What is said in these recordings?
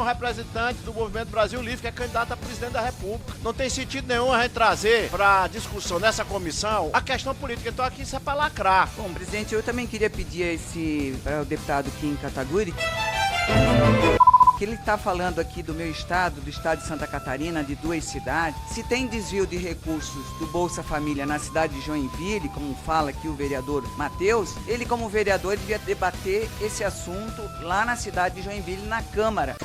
representante do Movimento Brasil Livre, que é candidato a presidente da República. Não tem sentido nenhum a gente trazer para discussão nessa comissão a questão política. Então aqui isso é para lacrar. Bom, presidente, eu também queria pedir para o deputado Kim Kataguiri, que ele está falando aqui do meu estado, do estado de Santa Catarina, de 2 cidades. Se tem desvio de recursos do Bolsa Família na cidade de Joinville, como fala aqui o vereador Matheus, ele como vereador devia debater esse assunto lá na cidade de Joinville, na Câmara.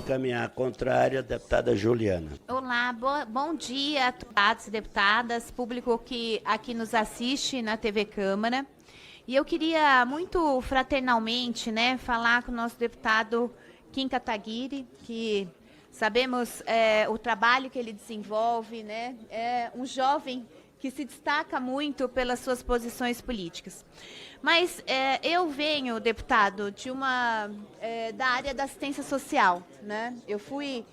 Caminhar contrária, deputada Juliana. Olá, bom dia, deputados e deputadas, público que aqui nos assiste na TV Câmara. E eu queria muito fraternalmente, falar com o nosso deputado Kim Kataguiri, que sabemos o trabalho que ele desenvolve, é um jovem que se destaca muito pelas suas posições políticas. Mas eu venho, deputado, da área da assistência social, Eu fui,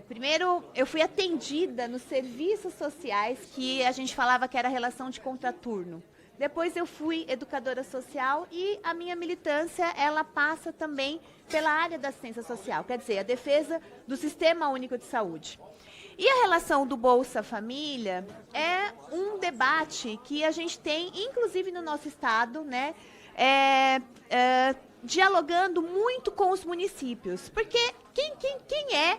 primeiro, eu fui atendida nos serviços sociais, que a gente falava que era relação de contraturno. Depois eu fui educadora social e a minha militância, ela passa também pela área da assistência social, quer dizer, a defesa do Sistema Único de Saúde. E a relação do Bolsa Família é um debate que a gente tem, inclusive no nosso estado, dialogando muito com os municípios. Porque quem é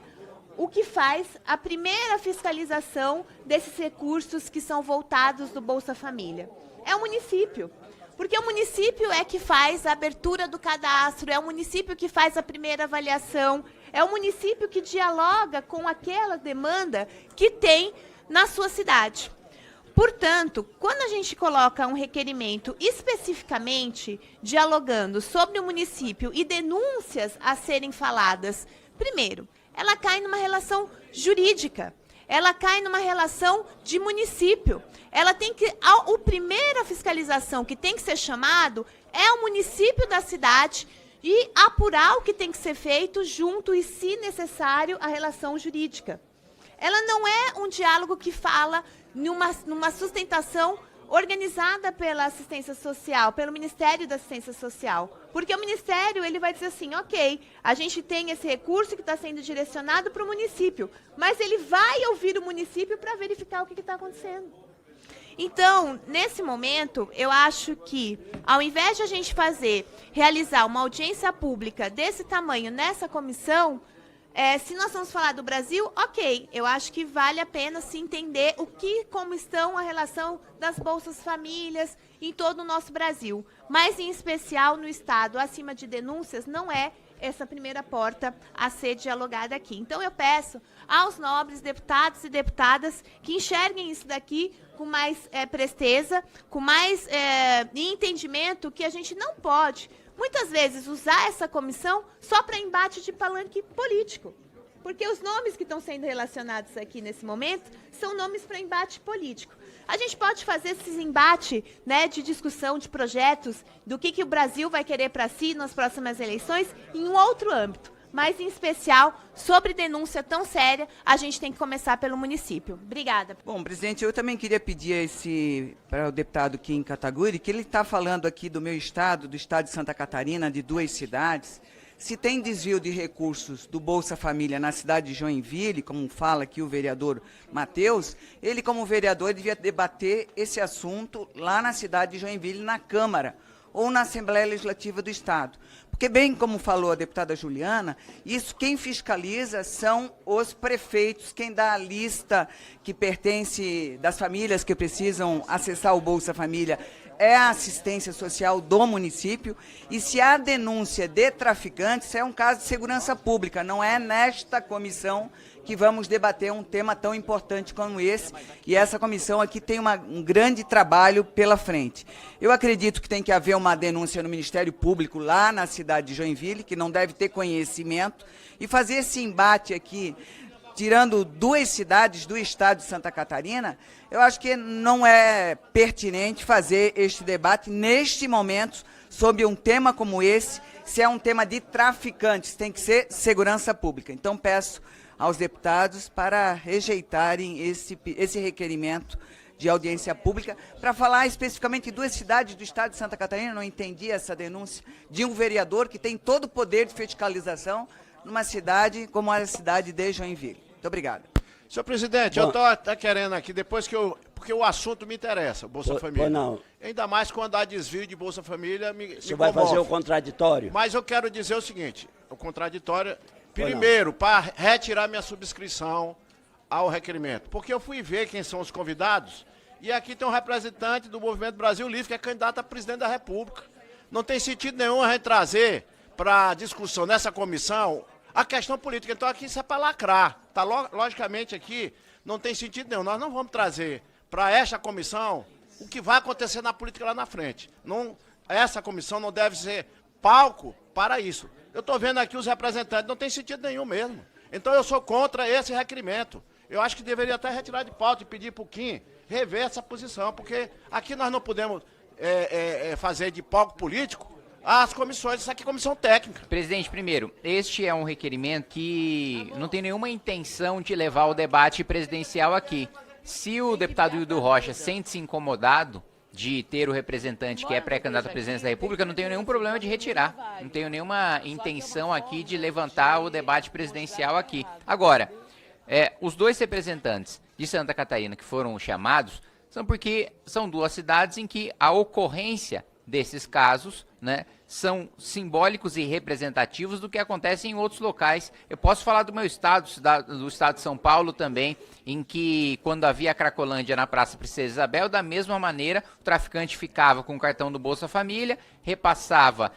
o que faz a primeira fiscalização desses recursos que são voltados do Bolsa Família? É o município. Porque o município é que faz a abertura do cadastro, é o município que faz a primeira avaliação, é o município que dialoga com aquela demanda que tem na sua cidade. Portanto, quando a gente coloca um requerimento especificamente dialogando sobre o município e denúncias a serem faladas, primeiro, ela cai numa relação jurídica. Ela cai numa relação de município. Ela tem que, a primeira fiscalização que tem que ser chamado é o município da cidade e apurar o que tem que ser feito junto e, se necessário, a relação jurídica. Ela não é um diálogo que fala numa sustentação organizada pela assistência social, pelo Ministério da Assistência Social. Porque o Ministério ele vai dizer assim, ok, a gente tem esse recurso que está sendo direcionado para o município, mas ele vai ouvir o município para verificar o que está acontecendo. Então, nesse momento, eu acho que, ao invés de a gente realizar uma audiência pública desse tamanho nessa comissão, se nós vamos falar do Brasil, ok, eu acho que vale a pena se entender como estão a relação das Bolsas Famílias em todo o nosso Brasil. Mas, em especial, no Estado, acima de denúncias, não é essa primeira porta a ser dialogada aqui. Então, eu peço aos nobres deputados e deputadas que enxerguem isso daqui com mais presteza, com mais entendimento que a gente não pode, muitas vezes, usar essa comissão só para embate de palanque político. Porque os nomes que estão sendo relacionados aqui nesse momento são nomes para embate político. A gente pode fazer esses embates de discussão de projetos, do que o Brasil vai querer para si nas próximas eleições, em um outro âmbito. Mas, em especial, sobre denúncia tão séria, a gente tem que começar pelo município. Obrigada. Bom, presidente, eu também queria pedir para o deputado Kim Kataguiri, que ele está falando aqui do meu estado, do estado de Santa Catarina, de 2 cidades. Se tem desvio de recursos do Bolsa Família na cidade de Joinville, como fala aqui o vereador Matheus, ele, como vereador, devia debater esse assunto lá na cidade de Joinville, na Câmara, ou na Assembleia Legislativa do Estado. Porque, bem como falou a deputada Juliana, isso quem fiscaliza são os prefeitos, quem dá a lista que pertence das famílias que precisam acessar o Bolsa Família é a assistência social do município, e se há denúncia de traficantes, é um caso de segurança pública, não é nesta comissão que vamos debater um tema tão importante como esse, e essa comissão aqui tem um grande trabalho pela frente. Eu acredito que tem que haver uma denúncia no Ministério Público lá na cidade de Joinville, que não deve ter conhecimento, e fazer esse embate aqui, tirando 2 cidades do estado de Santa Catarina, eu acho que não é pertinente fazer este debate neste momento sobre um tema como esse, se é um tema de traficantes, tem que ser segurança pública. Então, peço aos deputados para rejeitarem esse requerimento de audiência pública para falar especificamente de duas cidades do estado de Santa Catarina. Não entendi essa denúncia de um vereador que tem todo o poder de fiscalização numa cidade como a cidade de Joinville. Muito obrigado. Senhor presidente, eu estou até querendo aqui, depois que porque o assunto me interessa, Bolsa Família. Não. Ainda mais quando há desvio de Bolsa Família, Você vai fazer o contraditório? Mas eu quero dizer o seguinte, o contraditório, primeiro, para retirar minha subscrição ao requerimento, porque eu fui ver quem são os convidados, e aqui tem um representante do Movimento Brasil Livre, que é candidato a presidente da República. Não tem sentido nenhum a gente trazer para discussão nessa comissão a questão política. Então aqui isso é para lacrar. Tá? Logicamente aqui não tem sentido nenhum. Nós não vamos trazer para esta comissão o que vai acontecer na política lá na frente. Não, essa comissão não deve ser palco para isso. Eu estou vendo aqui os representantes, não tem sentido nenhum mesmo. Então eu sou contra esse requerimento. Eu acho que deveria até retirar de pauta e pedir para o Kim rever essa posição, porque aqui nós não podemos fazer de palco político as comissões, isso aqui é comissão técnica. Presidente, primeiro, este é um requerimento que não tem nenhuma intenção de levar o debate presidencial aqui. Se o deputado Hildo Rocha sente-se incomodado de ter o representante que é pré-candidato à presidência da República, não tenho nenhum problema de retirar. Não tenho nenhuma intenção aqui de levantar o debate presidencial aqui. Agora, os dois representantes de Santa Catarina que foram chamados são porque são duas cidades em que a ocorrência desses casos, né, são simbólicos e representativos do que acontece em outros locais. Eu posso falar do meu estado, do estado de São Paulo também, em que quando havia a Cracolândia na Praça Princesa Isabel, da mesma maneira, o traficante ficava com o cartão do Bolsa Família, repassava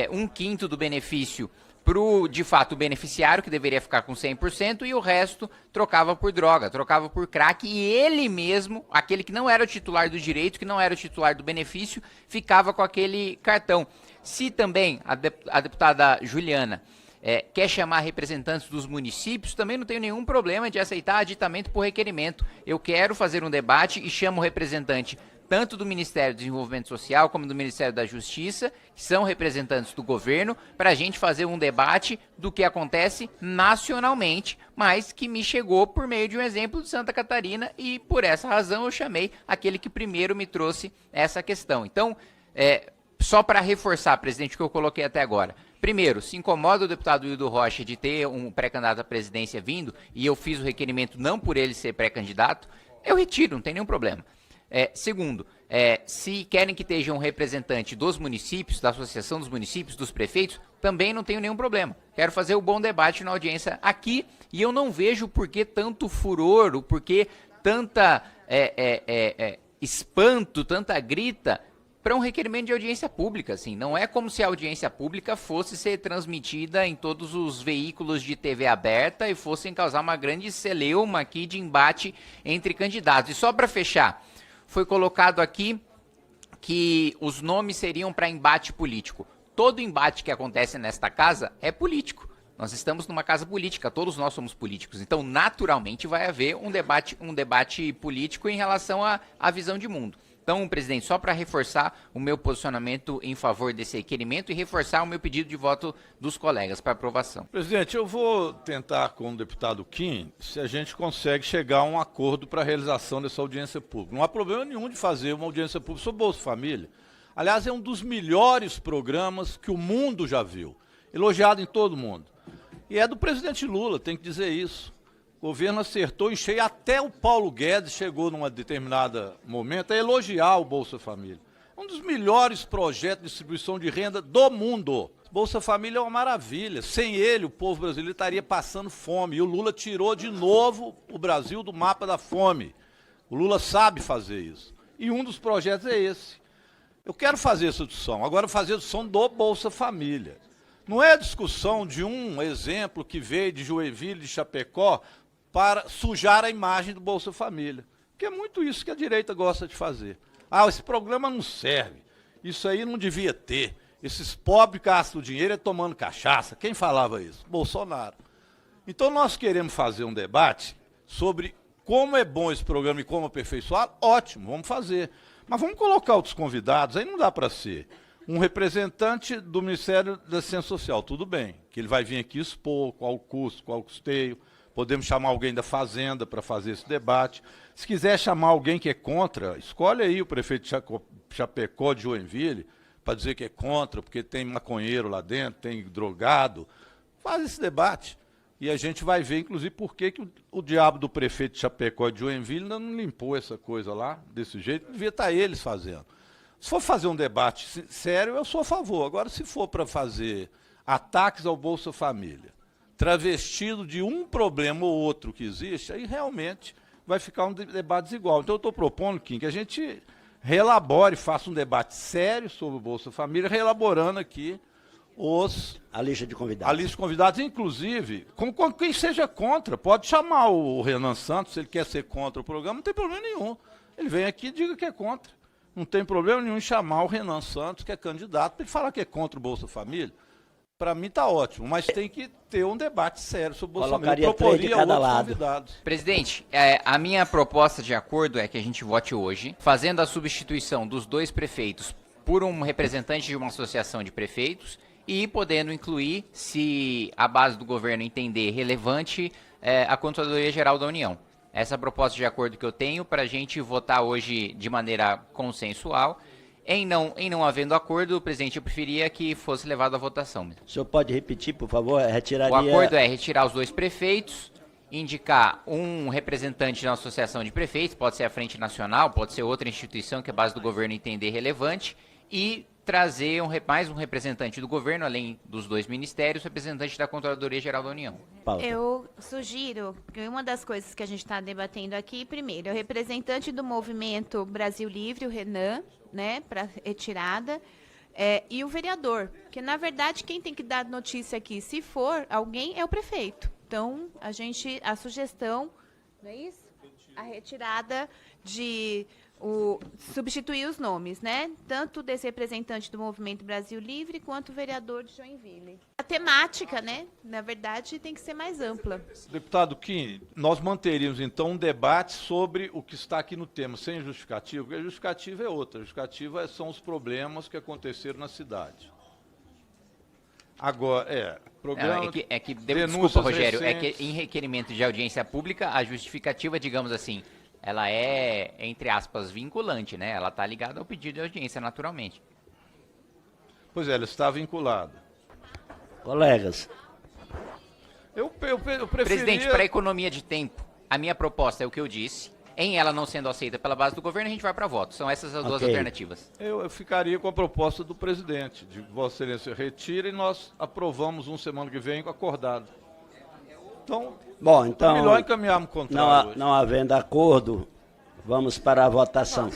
um quinto do benefício para o, de fato, o beneficiário, que deveria ficar com 100%, e o resto trocava por droga, trocava por crack, e ele mesmo, aquele que não era o titular do direito, que não era o titular do benefício, ficava com aquele cartão. Se também a deputada Juliana quer chamar representantes dos municípios, também não tenho nenhum problema de aceitar aditamento por requerimento. Eu quero fazer um debate e chamo o representante tanto do Ministério do Desenvolvimento Social como do Ministério da Justiça, que são representantes do governo, para a gente fazer um debate do que acontece nacionalmente, mas que me chegou por meio de um exemplo de Santa Catarina, e por essa razão eu chamei aquele que primeiro me trouxe essa questão. Então, só para reforçar, presidente, o que eu coloquei até agora. Primeiro, se incomoda o deputado Hildo Rocha de ter um pré-candidato à presidência vindo, e eu fiz o requerimento não por ele ser pré-candidato, eu retiro, não tem nenhum problema. Segundo, se querem que esteja um representante dos municípios, da Associação dos Municípios, dos prefeitos, também não tenho nenhum problema. Quero fazer o bom debate na audiência aqui, e eu não vejo por que tanto furor, o porquê tanta espanto, tanta grita para um requerimento de audiência pública. Assim. Não é como se a audiência pública fosse ser transmitida em todos os veículos de TV aberta e fossem causar uma grande celeuma aqui de embate entre candidatos. E só para fechar, foi colocado aqui que os nomes seriam para embate político. Todo embate que acontece nesta casa é político. Nós estamos numa casa política, todos nós somos políticos. Então, naturalmente, vai haver um debate político em relação à visão de mundo. Então, presidente, só para reforçar o meu posicionamento em favor desse requerimento e reforçar o meu pedido de voto dos colegas para aprovação. Presidente, eu vou tentar com o deputado Kim se a gente consegue chegar a um acordo para a realização dessa audiência pública. Não há problema nenhum de fazer uma audiência pública sobre Bolsa Família. Aliás, é um dos melhores programas que o mundo já viu, elogiado em todo mundo. E é do presidente Lula, tem que dizer isso. O governo acertou em cheio, até o Paulo Guedes chegou num determinado momento a elogiar o Bolsa Família. Um dos melhores projetos de distribuição de renda do mundo. Bolsa Família é uma maravilha. Sem ele, o povo brasileiro estaria passando fome. E o Lula tirou de novo o Brasil do mapa da fome. O Lula sabe fazer isso. E um dos projetos é esse. Eu quero fazer essa discussão. Agora, fazer a discussão do Bolsa Família. Não é a discussão de um exemplo que veio de Joinville, de Chapecó, para sujar a imagem do Bolsa Família. Que é muito isso que a direita gosta de fazer. Ah, esse programa não serve. Isso aí não devia ter. Esses pobres gastam dinheiro tomando cachaça. Quem falava isso? Bolsonaro. Então nós queremos fazer um debate sobre como é bom esse programa e como aperfeiçoar. Ótimo, vamos fazer. Mas vamos colocar outros convidados. Aí não dá para ser um representante do Ministério da Ciência Social. Tudo bem, que ele vai vir aqui expor qual o custo, qual o custeio. Podemos chamar alguém da Fazenda para fazer esse debate. Se quiser chamar alguém que é contra, escolhe aí o prefeito de Chapecó, de Joinville, para dizer que é contra, porque tem maconheiro lá dentro, tem drogado. Faz esse debate. E a gente vai ver, inclusive, por que o diabo do prefeito de Chapecó e de Joinville ainda não limpou essa coisa lá, desse jeito. Devia estar eles fazendo. Se for fazer um debate sério, eu sou a favor. Agora, se for para fazer ataques ao Bolsa Família, travestido de um problema ou outro que existe, aí realmente vai ficar um debate desigual. Então, eu estou propondo, Kim, que a gente reelabore, faça um debate sério sobre o Bolsa Família, reelaborando aqui a lista de convidados. A lista de convidados, inclusive, com quem seja contra. Pode chamar o Renan Santos, se ele quer ser contra o programa, não tem problema nenhum. Ele vem aqui e diga que é contra. Não tem problema nenhum em chamar o Renan Santos, que é candidato, para ele falar que é contra o Bolsa Família. Para mim está ótimo, mas tem que ter um debate sério sobre o Bolsa Família. Eu proporia outros convidados. Presidente, a minha proposta de acordo é que a gente vote hoje, fazendo a substituição dos 2 prefeitos por um representante de uma associação de prefeitos e podendo incluir, se a base do governo entender relevante, a Controladoria Geral da União. Essa é a proposta de acordo que eu tenho para a gente votar hoje de maneira consensual. Em não havendo acordo, presidente, eu preferia que fosse levado à votação. O senhor pode repetir, por favor? O acordo é retirar os 2 prefeitos, indicar um representante da associação de prefeitos, pode ser a Frente Nacional, pode ser outra instituição que a base do governo entender relevante, e trazer mais um representante do governo, além dos 2 ministérios, representante da Controladoria Geral da União. Eu sugiro que uma das coisas que a gente está debatendo aqui, primeiro, é o representante do movimento Brasil Livre, o Renan, né, para retirada, e o vereador, porque, na verdade, quem tem que dar notícia aqui, se for alguém, é o prefeito. Então, a sugestão, não é isso? A retirada substituir os nomes, né? Tanto desse representante do Movimento Brasil Livre quanto o vereador de Joinville. A temática, né? Na verdade, tem que ser mais ampla. Deputado Kim, nós manteríamos, então, um debate sobre o que está aqui no tema, sem justificativa, porque a justificativa é outra. A justificativa são os problemas que aconteceram na cidade. Agora, desculpa, Rogério, recentes. É que em requerimento de audiência pública, a justificativa, digamos assim, ela é, entre aspas, vinculante, né? Ela está ligada ao pedido de audiência, naturalmente. Pois é, ela está vinculada. Colegas. Eu preferia... Presidente, para economia de tempo, a minha proposta é o que eu disse. Em ela não sendo aceita pela base do governo, a gente vai para voto. São essas as 2 alternativas. Eu ficaria com a proposta do presidente, de Vossa Excelência retira e nós aprovamos semana que vem acordado. Então, é melhor encaminharmos o contrário. Não havendo acordo, vamos para a votação.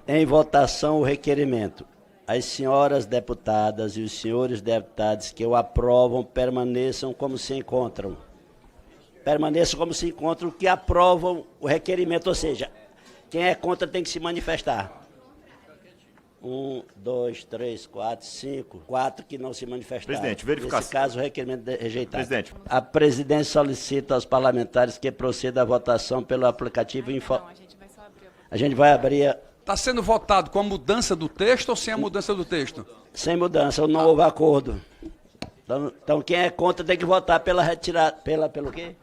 Em votação, o requerimento. As senhoras deputadas e os senhores deputados que o aprovam permaneçam como se encontram. Permaneçam como se encontram que aprovam o requerimento, ou seja, quem é contra tem que se manifestar. 1, 2, 3, 4, 5, 4 que não se manifestaram. Presidente, verificação. Nesse caso, o requerimento é rejeitado. Presidente. A presidência solicita aos parlamentares que proceda a votação pelo aplicativo A gente vai abrir... Está sendo votado com a mudança do texto ou sem a mudança do texto? Sem mudança, não houve acordo. Então, quem é contra tem que votar pela retirada... Pelo quê?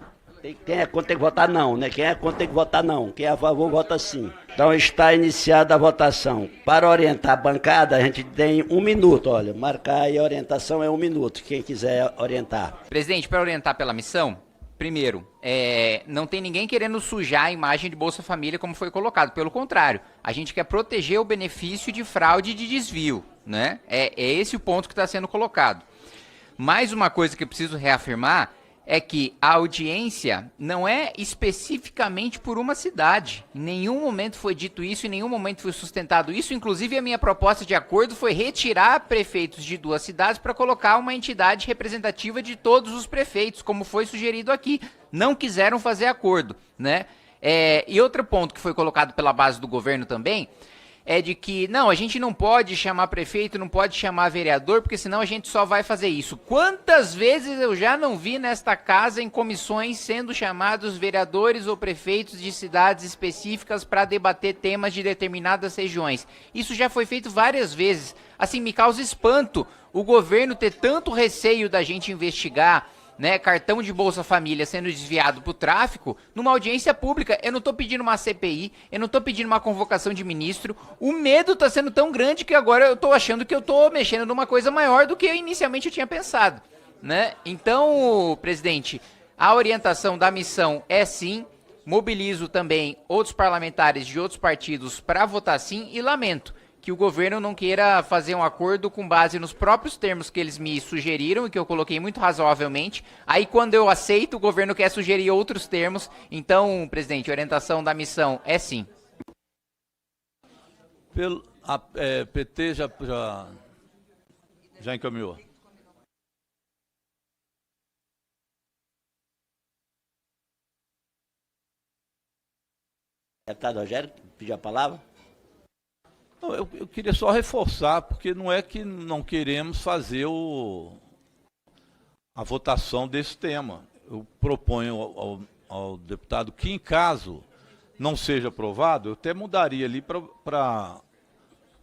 Quem é contra tem que votar não, né? Quem é contra tem que votar não. Quem é a favor, vota sim. Então, está iniciada a votação. Para orientar a bancada, a gente tem 1 minuto. Olha, marcar aí a orientação é 1 minuto, quem quiser orientar. Presidente, para orientar pela missão, primeiro, não tem ninguém querendo sujar a imagem de Bolsa Família como foi colocado. Pelo contrário, a gente quer proteger o benefício de fraude e de desvio, né? É esse o ponto que está sendo colocado. Mais uma coisa que eu preciso reafirmar é que a audiência não é especificamente por uma cidade. Em nenhum momento foi dito isso, em nenhum momento foi sustentado isso. Inclusive, a minha proposta de acordo foi retirar prefeitos de 2 cidades para colocar uma entidade representativa de todos os prefeitos, como foi sugerido aqui. Não quiseram fazer acordo, né? E outro ponto que foi colocado pela base do governo também é de que, não, a gente não pode chamar prefeito, não pode chamar vereador, porque senão a gente só vai fazer isso. Quantas vezes eu já não vi nesta casa, em comissões, sendo chamados vereadores ou prefeitos de cidades específicas para debater temas de determinadas regiões? Isso já foi feito várias vezes. Assim, me causa espanto o governo ter tanto receio da gente investigar, né, cartão de Bolsa Família sendo desviado para o tráfico, numa audiência pública. Eu não estou pedindo uma CPI, eu não estou pedindo uma convocação de ministro. O medo está sendo tão grande que agora eu estou achando que eu estou mexendo numa coisa maior do que inicialmente eu tinha pensado, né? Então, presidente, a orientação da missão é sim. Mobilizo também outros parlamentares de outros partidos para votar sim e lamento que o governo não queira fazer um acordo com base nos próprios termos que eles me sugeriram e que eu coloquei muito razoavelmente. Aí, quando eu aceito, o governo quer sugerir outros termos. Então, presidente, a orientação da missão é sim. PT já encaminhou. Deputado Rogério, pediu a palavra? Não, eu queria só reforçar, porque não é que não queremos fazer a votação desse tema. Eu proponho ao deputado que, em caso não seja aprovado, eu até mudaria ali para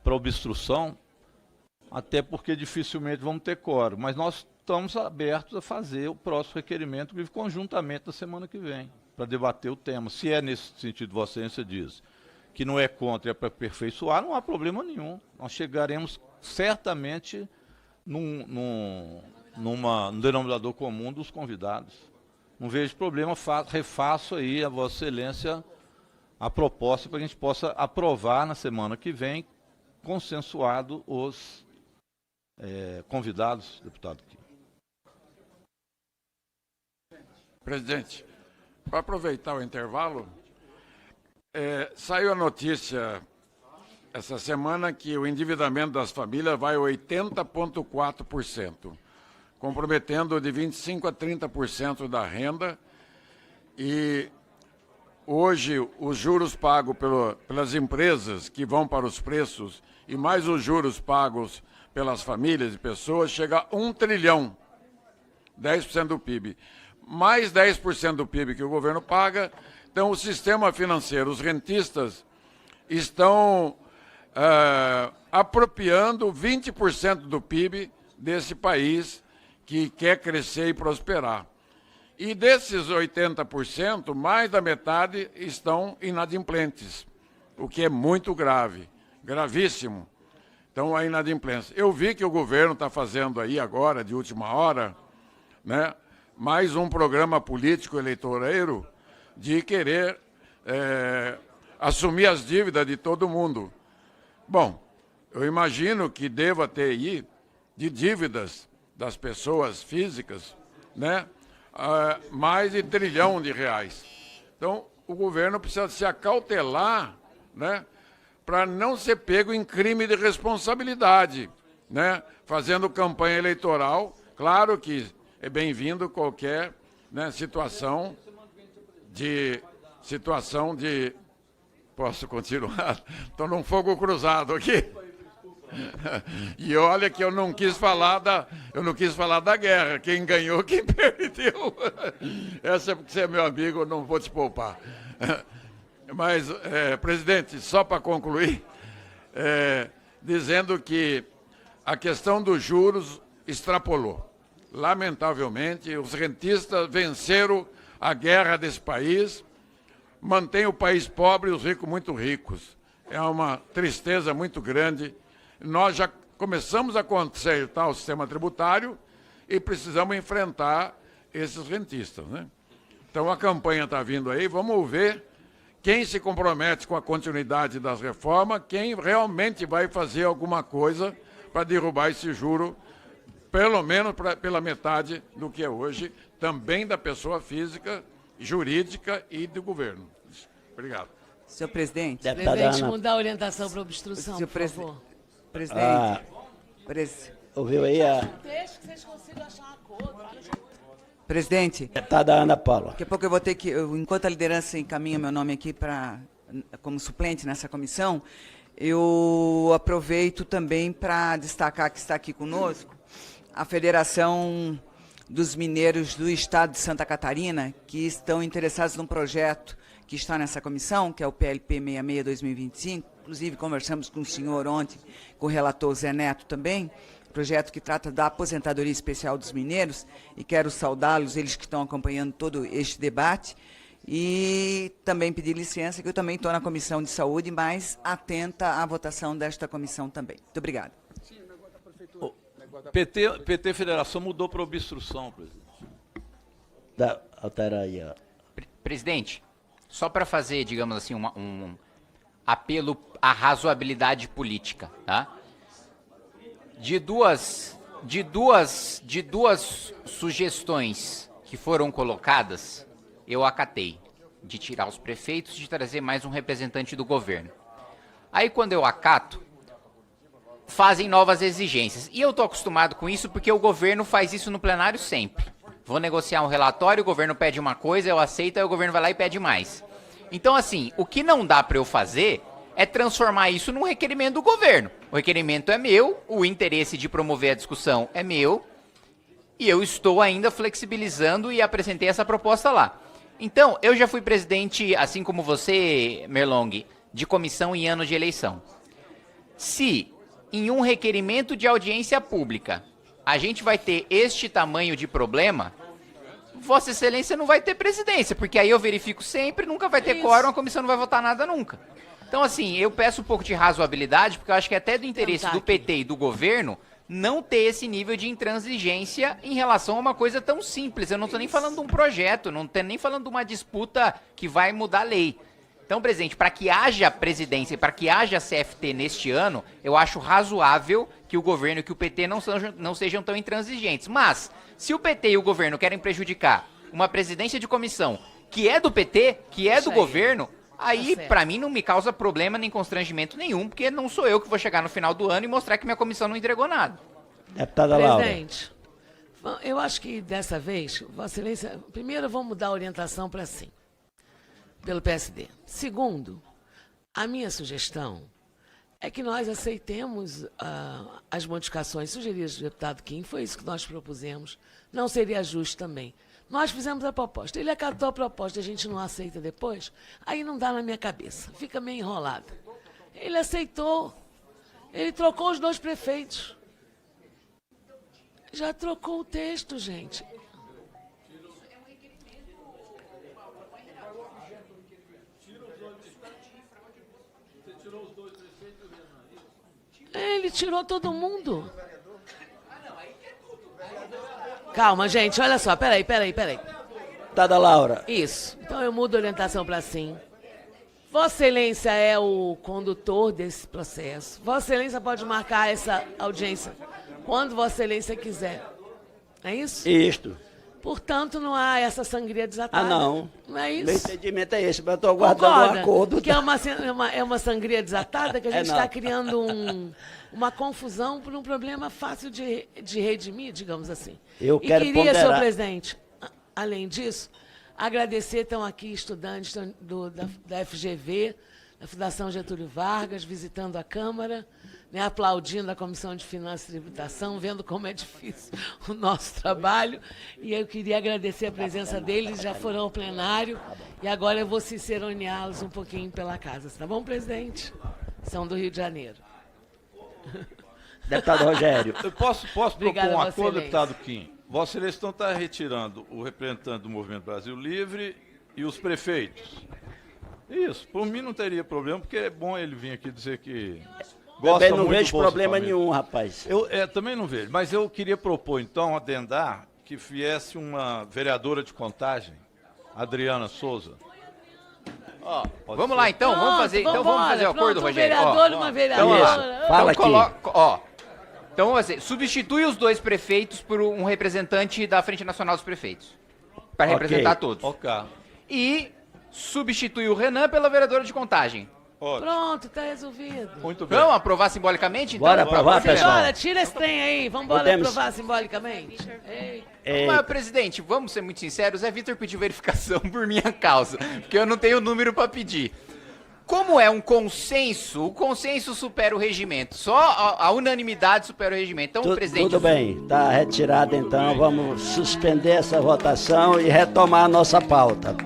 obstrução, até porque dificilmente vamos ter quórum. Mas nós estamos abertos a fazer o próximo requerimento conjuntamente na semana que vem, para debater o tema. Se é nesse sentido, Vossa Excelência diz que não é contra, é para aperfeiçoar, não há problema nenhum. Nós chegaremos certamente num denominador comum dos convidados. Não vejo problema, refaço aí a Vossa Excelência a proposta para que a gente possa aprovar na semana que vem, consensuado os convidados, deputado. Presidente, para aproveitar o intervalo, saiu a notícia essa semana que o endividamento das famílias vai a 80,4%, comprometendo de 25% a 30% da renda. E hoje os juros pagos pelas empresas que vão para os preços e mais os juros pagos pelas famílias e pessoas chega a 1 trilhão, 10% do PIB. Mais 10% do PIB que o governo paga. Então, o sistema financeiro, os rentistas, estão apropriando 20% do PIB desse país que quer crescer e prosperar. E desses 80%, mais da metade estão inadimplentes, o que é muito grave, gravíssimo. Então, a inadimplência. Eu vi que o governo está fazendo aí agora, de última hora, né, mais um programa político eleitoreiro de querer assumir as dívidas de todo mundo. Bom, eu imagino que deva ter aí de dívidas das pessoas físicas, né, mais de 1 trilhão de reais. Então, o governo precisa se acautelar, né, para não ser pego em crime de responsabilidade, né, fazendo campanha eleitoral. Claro que é bem-vindo qualquer, né, situação de... Posso continuar? Estou num fogo cruzado aqui. E olha que eu não quis falar da guerra. Quem ganhou, quem perdeu. Essa é porque você é meu amigo, eu não vou te poupar. Mas, presidente, só para concluir, dizendo que a questão dos juros extrapolou. Lamentavelmente, os rentistas venceram a guerra desse país, mantém o país pobre e os ricos muito ricos. É uma tristeza muito grande. Nós já começamos a consertar o sistema tributário e precisamos enfrentar esses rentistas, né? Então, a campanha está vindo aí, vamos ver quem se compromete com a continuidade das reformas, quem realmente vai fazer alguma coisa para derrubar esse juro, pelo menos pela metade do que é hoje, também da pessoa física, jurídica e do governo. Obrigado. Senhor presidente. Presidente, mudar a orientação para obstrução, Senhor por favor. Presidente. Ouviu aí a... Deixa que vocês consigam achar um acordo. Presidente. Deputada Ana Paula. Daqui a pouco eu vou ter que, enquanto a liderança encaminha meu nome aqui como suplente nessa comissão, eu aproveito também para destacar que está aqui conosco a Federação dos Mineiros do Estado de Santa Catarina, que estão interessados num projeto que está nessa comissão, que é o PLP 66-2025, inclusive conversamos com o senhor ontem, com o relator Zé Neto também, projeto que trata da aposentadoria especial dos mineiros, e quero saudá-los, eles que estão acompanhando todo este debate, e também pedir licença, que eu também estou na Comissão de Saúde, mas atenta à votação desta comissão também. Muito obrigada. PT Federação mudou para obstrução, presidente. Altera aí, ó. Presidente, só para fazer, digamos assim, um apelo à razoabilidade política, tá? De duas sugestões que foram colocadas, eu acatei, de tirar os prefeitos e de trazer mais um representante do governo. Aí, quando eu acato, fazem novas exigências. E eu estou acostumado com isso porque o governo faz isso no plenário sempre. Vou negociar um relatório, o governo pede uma coisa, eu aceito, aí o governo vai lá e pede mais. Então, assim, o que não dá para eu fazer é transformar isso num requerimento do governo. O requerimento é meu, o interesse de promover a discussão é meu, e eu estou ainda flexibilizando e apresentei essa proposta lá. Então, eu já fui presidente, assim como você, Merlong, de comissão em ano de eleição. Se em um requerimento de audiência pública a gente vai ter este tamanho de problema, Vossa Excelência não vai ter presidência, porque aí eu verifico sempre, nunca vai ter quórum, a comissão não vai votar nada nunca. Então, assim, eu peço um pouco de razoabilidade, porque eu acho que é até do interesse do PT e do governo não ter esse nível de intransigência em relação a uma coisa tão simples. Eu não estou nem falando de um projeto, não estou nem falando de uma disputa que vai mudar a lei. Então, presidente, para que haja presidência e para que haja CFT neste ano, eu acho razoável que o governo e que o PT não sejam tão intransigentes. Mas, se o PT e o governo querem prejudicar uma presidência de comissão que é do PT, que é do governo, aí, para mim, não me causa problema nem constrangimento nenhum, porque não sou eu que vou chegar no final do ano e mostrar que minha comissão não entregou nada. Deputada Laura. Presidente, eu acho que dessa vez, Vossa Excelência, primeiro vamos mudar a orientação para sim, pelo PSD. Segundo, a minha sugestão é que nós aceitemos as modificações sugeridas do deputado Kim, foi isso que nós propusemos, não seria justo também. Nós fizemos a proposta, ele acatou a proposta, a gente não aceita depois, aí não dá na minha cabeça, fica meio enrolado. Ele aceitou, ele trocou os 2 prefeitos. Já trocou o texto, gente. Ele tirou todo mundo. Calma, gente, olha só, peraí. Deputada Laura. Isso, então eu mudo a orientação para sim. Vossa Excelência é o condutor desse processo. Vossa Excelência pode marcar essa audiência quando Vossa Excelência quiser. É isso? Isto. Portanto, não há essa sangria desatada. Ah, não. Não é isso? Meu entendimento é esse, mas eu estou aguardando um acordo. Que é uma sangria desatada que a gente está criando uma confusão por um problema fácil de redimir, digamos assim. Eu quero queria, ponderar. senhor presidente, além disso, agradecer, estão aqui estudantes da FGV, da Fundação Getúlio Vargas, visitando a Câmara, né, aplaudindo a Comissão de Finanças e Tributação, vendo como é difícil o nosso trabalho. E eu queria agradecer a presença deles, já foram ao plenário, e agora eu vou ciceroneá-los um pouquinho pela casa. Tá bom, presidente? São do Rio de Janeiro. Deputado Rogério. Eu posso Obrigada, propor um Vossa acordo, Excelência. deputado Kim? Vossa Excelência então está retirando o representante do Movimento Brasil Livre e os prefeitos. Isso, por mim não teria problema, porque é bom ele vir aqui dizer que gosta Também não muito vejo do Bolsa problema Família. nenhum, rapaz. Eu também não vejo, mas eu queria propor, então, adendar que viesse uma vereadora de Contagem, Adriana Souza. Vamos lá, então, vamos fazer o acordo, Rogério. Um vereador e uma vereadora. Fala aqui. Então, vamos fazer, substitui os 2 prefeitos por um representante da Frente Nacional dos Prefeitos, para representar todos. Ok. E substitui o Renan pela vereadora de Contagem. Ótimo. Pronto, está resolvido. Muito bem. Vamos aprovar simbolicamente, então? Bora aprovar, pessoal. Bora, tira esse trem aí. Vamos embora Podemos- aprovar simbolicamente. Ei. Mas, presidente, vamos ser muito sinceros, Zé Vitor pediu verificação por minha causa, porque eu não tenho número para pedir. Como é um consenso, o consenso supera o regimento, só a unanimidade supera o regimento. Então, presidente... Tudo bem, está retirado então, vamos suspender essa votação e retomar a nossa pauta.